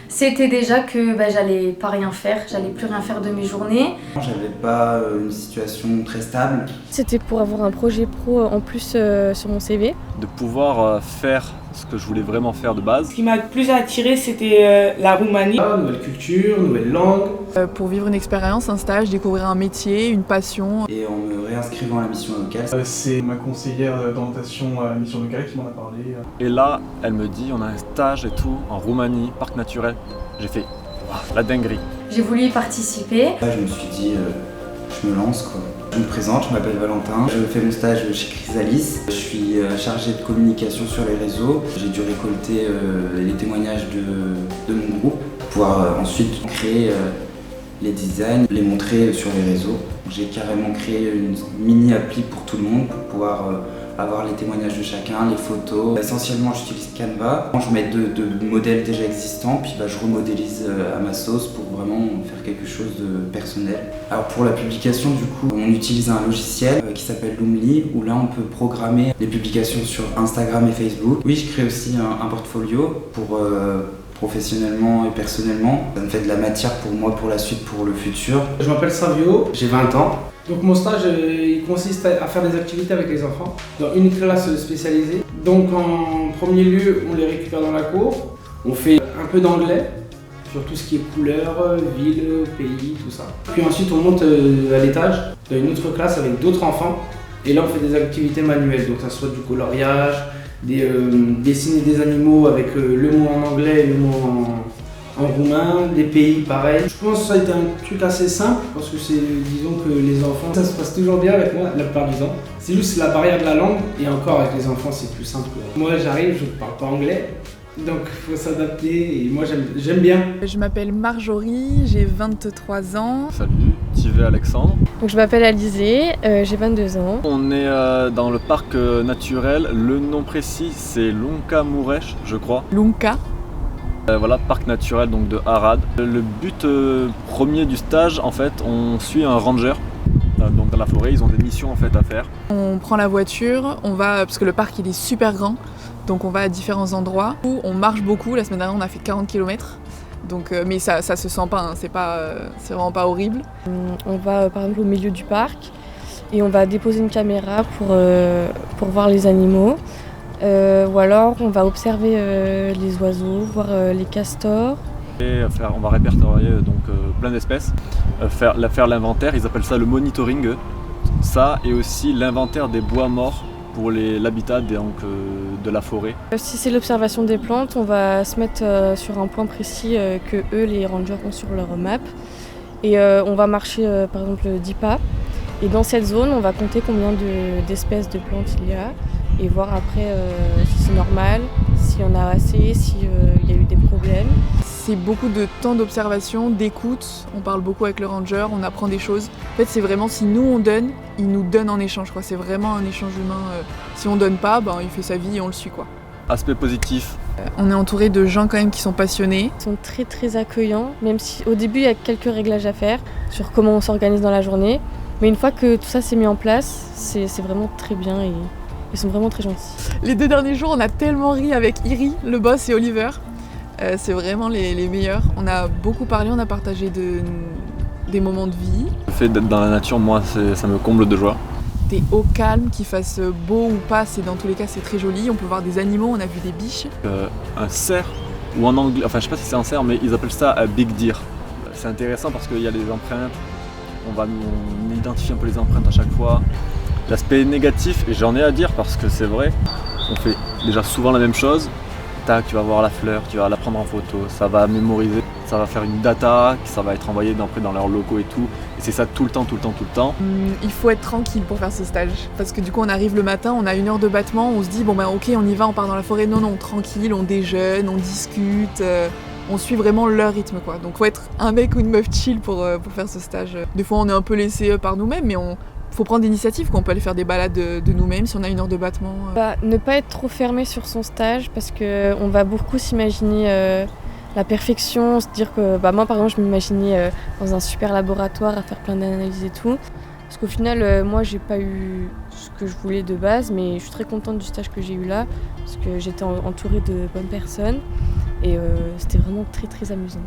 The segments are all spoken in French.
C'était déjà que j'allais pas rien faire, j'allais plus rien faire de mes journées. J'avais pas une situation très stable. C'était pour avoir un projet pro en plus sur mon CV. De pouvoir faire ce que je voulais vraiment faire de base. Ce qui m'a le plus attiré, c'était la Roumanie. Nouvelle culture, nouvelle langue. Pour vivre une expérience, un stage, découvrir un métier, une passion. Et en me réinscrivant à la mission locale. C'est ma conseillère d'orientation à la mission locale qui m'en a parlé. Et là, elle me dit, on a un stage et tout, en Roumanie, parc naturel. J'ai fait, la dinguerie. J'ai voulu y participer. Là, je me suis dit, je me lance quoi. Je me présente, je m'appelle Valentin, je fais mon stage chez Chrysalis. Je suis chargé de communication sur les réseaux. J'ai dû récolter les témoignages de mon groupe pour pouvoir ensuite créer les designs, les montrer sur les réseaux. J'ai carrément créé une mini appli pour tout le monde pour pouvoir avoir les témoignages de chacun, les photos. Essentiellement, j'utilise Canva. Je mets deux modèles déjà existants, puis je remodélise à ma sauce pour vraiment faire quelque chose de personnel. Alors pour la publication, du coup, on utilise un logiciel qui s'appelle Loomly, où là, on peut programmer les publications sur Instagram et Facebook. Oui, je crée aussi un portfolio pour professionnellement et personnellement. Ça me fait de la matière pour moi, pour la suite, pour le futur. Je m'appelle Savio, j'ai 20 ans. Donc mon stage il consiste à faire des activités avec les enfants dans une classe spécialisée. Donc en premier lieu, on les récupère dans la cour. On fait un peu d'anglais sur tout ce qui est couleurs, ville, pays, tout ça. Puis ensuite on monte à l'étage dans une autre classe avec d'autres enfants. Et là on fait des activités manuelles, donc ça soit du coloriage, dessiner des animaux avec le mot en anglais et le mot en roumain, des pays pareil. Je pense que ça a été un truc assez simple parce que disons que les enfants, ça se passe toujours bien avec moi la plupart du temps. C'est juste la barrière de la langue et encore avec les enfants c'est plus simple. Moi j'arrive, je ne parle pas anglais, donc il faut s'adapter et moi j'aime bien. Je m'appelle Marjorie, j'ai 23 ans. Salut, Tivet Alexandre. Donc je m'appelle Alizée, j'ai 22 ans. On est dans le parc naturel, le nom précis c'est Lunca Mureș, je crois. Lunca. Voilà, parc naturel donc de Arad. Le but premier du stage, en fait, on suit un ranger. Donc dans la forêt, ils ont des missions en fait à faire. On prend la voiture, on va, parce que le parc il est super grand, donc on va à différents endroits. On marche beaucoup, la semaine dernière on a fait 40 km. Donc, mais ça se sent pas, hein, c'est vraiment pas horrible. On va par exemple au milieu du parc et on va déposer une caméra pour voir les animaux. Ou alors on va observer les oiseaux, voir les castors. Et on va répertorier donc plein d'espèces, faire l'inventaire, ils appellent ça le monitoring. Ça et aussi l'inventaire des bois morts pour l'habitat de la forêt. Si c'est l'observation des plantes, on va se mettre sur un point précis que eux, les rangers, ont sur leur map. Et on va marcher par exemple 10 pas. Et dans cette zone, on va compter combien d'espèces de plantes il y a. Et voir après si c'est normal, s'il y en a assez, s'il y a eu des problèmes. C'est beaucoup de temps d'observation, d'écoute, on parle beaucoup avec le ranger, on apprend des choses. En fait c'est vraiment si nous on donne, il nous donne en échange, quoi. C'est vraiment un échange humain. Si on donne pas, il fait sa vie et on le suit, quoi. Aspect positif. On est entouré de gens quand même qui sont passionnés. Ils sont très très accueillants, même si au début il y a quelques réglages à faire sur comment on s'organise dans la journée. Mais une fois que tout ça s'est mis en place, c'est vraiment très bien et ils sont vraiment très gentils. Les 2 derniers jours, on a tellement ri avec Iri, le boss, et Oliver. C'est vraiment les meilleurs. On a beaucoup parlé, on a partagé des moments de vie. Le fait d'être dans la nature, moi, ça me comble de joie. T'es au calme, qu'il fasse beau ou pas, dans tous les cas c'est très joli. On peut voir des animaux, on a vu des biches. Un cerf, ou en anglais, enfin je sais pas si c'est un cerf, mais ils appellent ça un big deer. C'est intéressant parce qu'il y a les empreintes, on identifie un peu les empreintes à chaque fois. L'aspect négatif, et j'en ai à dire parce que c'est vrai, on fait déjà souvent la même chose. Tac, tu vas voir la fleur, tu vas la prendre en photo, ça va mémoriser, ça va faire une data, ça va être envoyé dans leurs locaux et tout. Et c'est ça tout le temps. Il faut être tranquille pour faire ce stage. Parce que du coup on arrive le matin, on a 1 heure de battement, on se dit ok on y va, on part dans la forêt. Non, tranquille, on déjeune, on discute. On suit vraiment leur rythme, quoi. Donc faut être un mec ou une meuf chill pour faire ce stage. Des fois on est un peu laissé par nous-mêmes, mais faut prendre l'initiative, qu'on peut aller faire des balades de nous-mêmes si on a 1 heure de battement. Ne pas être trop fermé sur son stage parce qu'on va beaucoup s'imaginer la perfection, se dire que moi par exemple je m'imaginais dans un super laboratoire à faire plein d'analyses et tout. Parce qu'au final moi j'ai pas eu ce que je voulais de base, mais je suis très contente du stage que j'ai eu là parce que j'étais entourée de bonnes personnes. Et c'était vraiment très très amusant.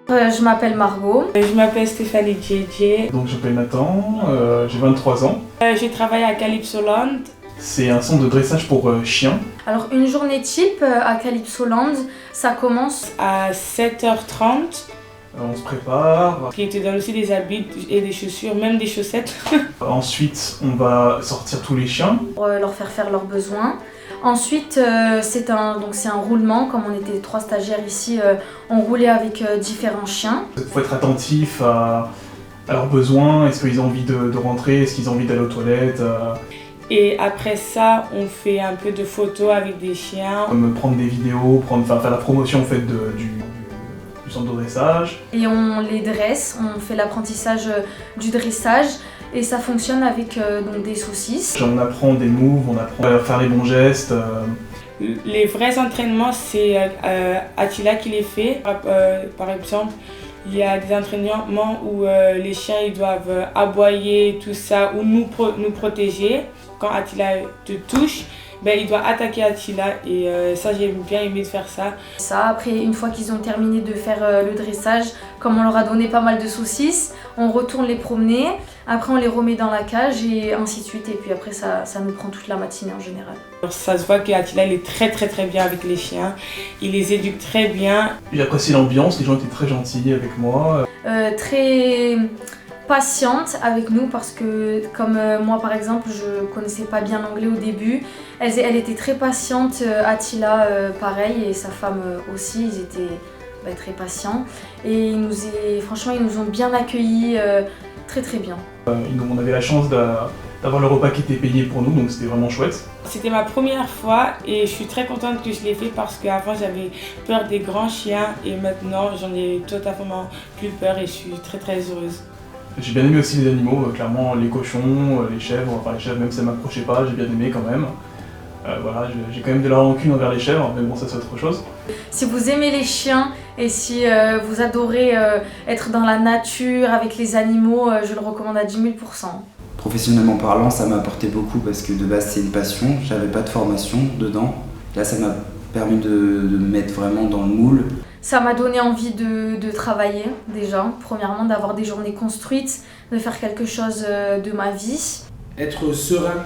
Je m'appelle Margot. Je m'appelle Stéphanie Djedje. Donc je m'appelle Nathan, j'ai 23 ans. Je travaille à Calypsoland. C'est un centre de dressage pour chiens. Alors une journée type à Calypsoland, ça commence À 7h30. On se prépare. Qui te donne aussi des habits et des chaussures, même des chaussettes. Ensuite, on va sortir tous les chiens. pour leur faire leurs besoins. Ensuite, c'est un roulement, comme on était 3 stagiaires ici, on roulait avec différents chiens. Il faut être attentif à leurs besoins. Est-ce qu'ils ont envie de rentrer? Est-ce qu'ils ont envie d'aller aux toilettes? Et après ça, on fait un peu de photos avec des chiens. Comme prendre des vidéos, faire la promotion en fait, du centre de dressage. Et on les dresse, on fait l'apprentissage du dressage et ça fonctionne avec donc des saucisses. On apprend des moves, on apprend à faire les bons gestes. Les vrais entraînements, c'est Attila qui les fait. Par exemple, il y a des entraînements où les chiens ils doivent aboyer, tout ça, ou nous protéger. Quand Attila te touche, il doit attaquer Attila et ça j'ai bien aimé de faire ça. Après, une fois qu'ils ont terminé de faire le dressage, comme on leur a donné pas mal de saucisses, on retourne les promener, après on les remet dans la cage et ainsi de suite. Et puis après ça nous prend toute la matinée en général. Alors, ça se voit qu'Attila il est très très très bien avec les chiens, il les éduque très bien. J'ai apprécié l'ambiance, les gens étaient très gentils avec moi. Très patiente avec nous parce que comme moi par exemple je connaissais pas bien l'anglais au début, elle était très patiente, Attila pareil et sa femme aussi, ils étaient très patients et franchement ils nous ont bien accueillis très très bien. On avait la chance d'avoir le repas qui était payé pour nous, donc c'était vraiment chouette. C'était ma première fois et je suis très contente que je l'ai fait parce qu'avant j'avais peur des grands chiens et maintenant j'en ai totalement plus peur et je suis très très heureuse. J'ai bien aimé aussi les animaux, clairement les cochons, les chèvres, même si ça m'approchait pas, j'ai bien aimé quand même. J'ai quand même de la rancune envers les chèvres, mais bon ça c'est autre chose. Si vous aimez les chiens et si vous adorez être dans la nature avec les animaux, je le recommande à 10 000%. Professionnellement parlant, ça m'a apporté beaucoup parce que de base c'est une passion, j'avais pas de formation dedans. Là ça m'a permis de me mettre vraiment dans le moule. Ça m'a donné envie de travailler déjà, premièrement d'avoir des journées construites, de faire quelque chose de ma vie. Être serein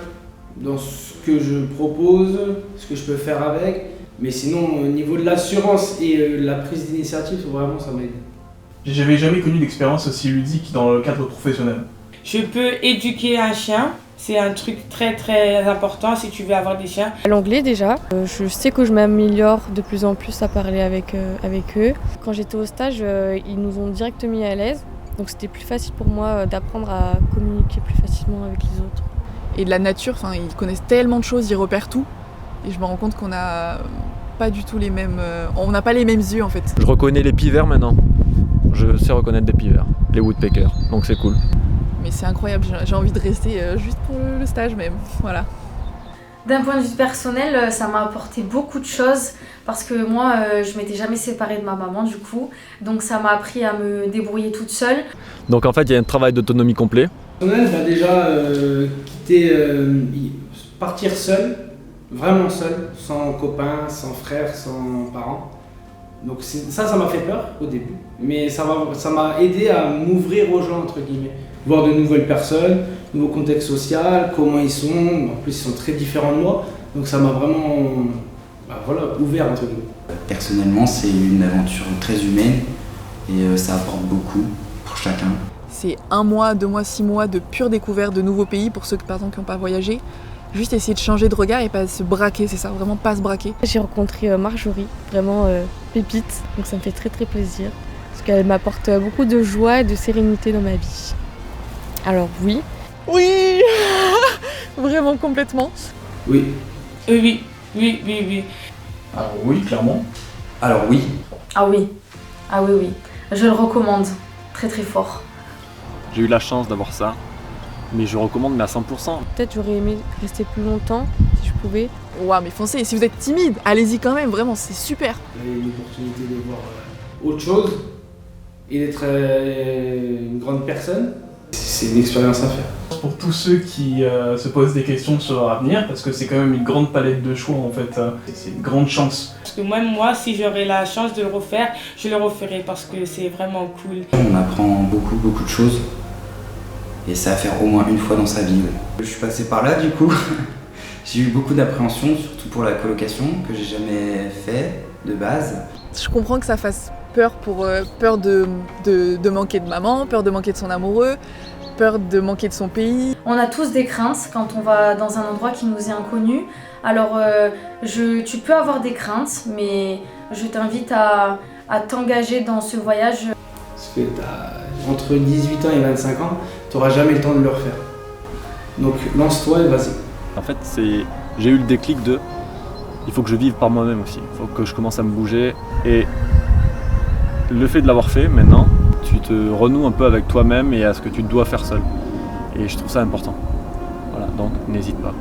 dans ce que je propose, ce que je peux faire avec, mais sinon au niveau de l'assurance et la prise d'initiative, vraiment ça m'aide. J'avais jamais connu d'expérience aussi ludique dans le cadre professionnel. Je peux éduquer un chien, c'est un truc très très important si tu veux avoir des chiens. L'anglais déjà, je sais que je m'améliore de plus en plus à parler avec eux. Quand j'étais au stage, ils nous ont direct mis à l'aise, donc c'était plus facile pour moi d'apprendre à communiquer plus facilement avec les autres. Et de la nature, ils connaissent tellement de choses, ils repèrent tout. Et je me rends compte qu'on n'a pas du tout les mêmes... on n'a pas les mêmes yeux en fait. Je reconnais les pivers maintenant. Je sais reconnaître des pivers, les woodpeckers, donc c'est cool. Mais c'est incroyable, j'ai envie de rester juste pour le stage même, voilà. D'un point de vue personnel, ça m'a apporté beaucoup de choses parce que moi, je m'étais jamais séparée de ma maman du coup, donc ça m'a appris à me débrouiller toute seule. Donc en fait, il y a un travail d'autonomie complet. Déjà, partir seul, vraiment seul, sans copains, sans frères, sans parents. Donc ça m'a fait peur au début, mais ça m'a aidé à m'ouvrir aux gens entre guillemets. Voir de nouvelles personnes, nouveau contexte social, comment ils sont, en plus ils sont très différents de moi, donc ça m'a vraiment ouvert entre guillemets. Personnellement c'est une aventure très humaine et ça apporte beaucoup pour chacun. C'est 1 mois, 2 mois, 6 mois de pure découverte de nouveaux pays pour ceux par exemple, qui n'ont pas voyagé. Juste essayer de changer de regard et pas se braquer, c'est ça, vraiment pas se braquer. J'ai rencontré Marjorie, vraiment pépite, donc ça me fait très très plaisir. Parce qu'elle m'apporte beaucoup de joie et de sérénité dans ma vie. Alors oui. Oui. Vraiment complètement. Oui. Oui. Alors oui, clairement. Alors oui. Ah oui, je le recommande très très fort. J'ai eu la chance d'avoir ça, mais je recommande mais à 100%. Peut-être j'aurais aimé rester plus longtemps si je pouvais. Ouah, mais foncez, et si vous êtes timide, allez-y quand même, vraiment, c'est super. J'avais une opportunité de voir autre chose et d'être une grande personne. C'est une expérience à faire. pour tous ceux qui se posent des questions sur leur avenir, parce que c'est quand même une grande palette de choix en fait, c'est une grande chance. Parce que même moi, si j'aurais la chance de le refaire, je le referais parce que c'est vraiment cool. On apprend beaucoup de choses et ça à faire au moins une fois dans sa vie. Je suis passé par là du coup. J'ai eu beaucoup d'appréhension, surtout pour la colocation que j'ai jamais fait de base. Je comprends que ça fasse peur peur de manquer de maman, peur de manquer de son amoureux, peur de manquer de son pays. On a tous des craintes quand on va dans un endroit qui nous est inconnu. Alors tu peux avoir des craintes, mais je t'invite à t'engager dans ce voyage. Parce que entre 18 ans et 25 ans, tu n'auras jamais le temps de le refaire. Donc lance-toi et vas-y. En fait, j'ai eu le déclic de il faut que je vive par moi-même aussi, il faut que je commence à me bouger. Et le fait de l'avoir fait maintenant, tu te renoues un peu avec toi-même et à ce que tu dois faire seul. Et je trouve ça important. Voilà, donc n'hésite pas.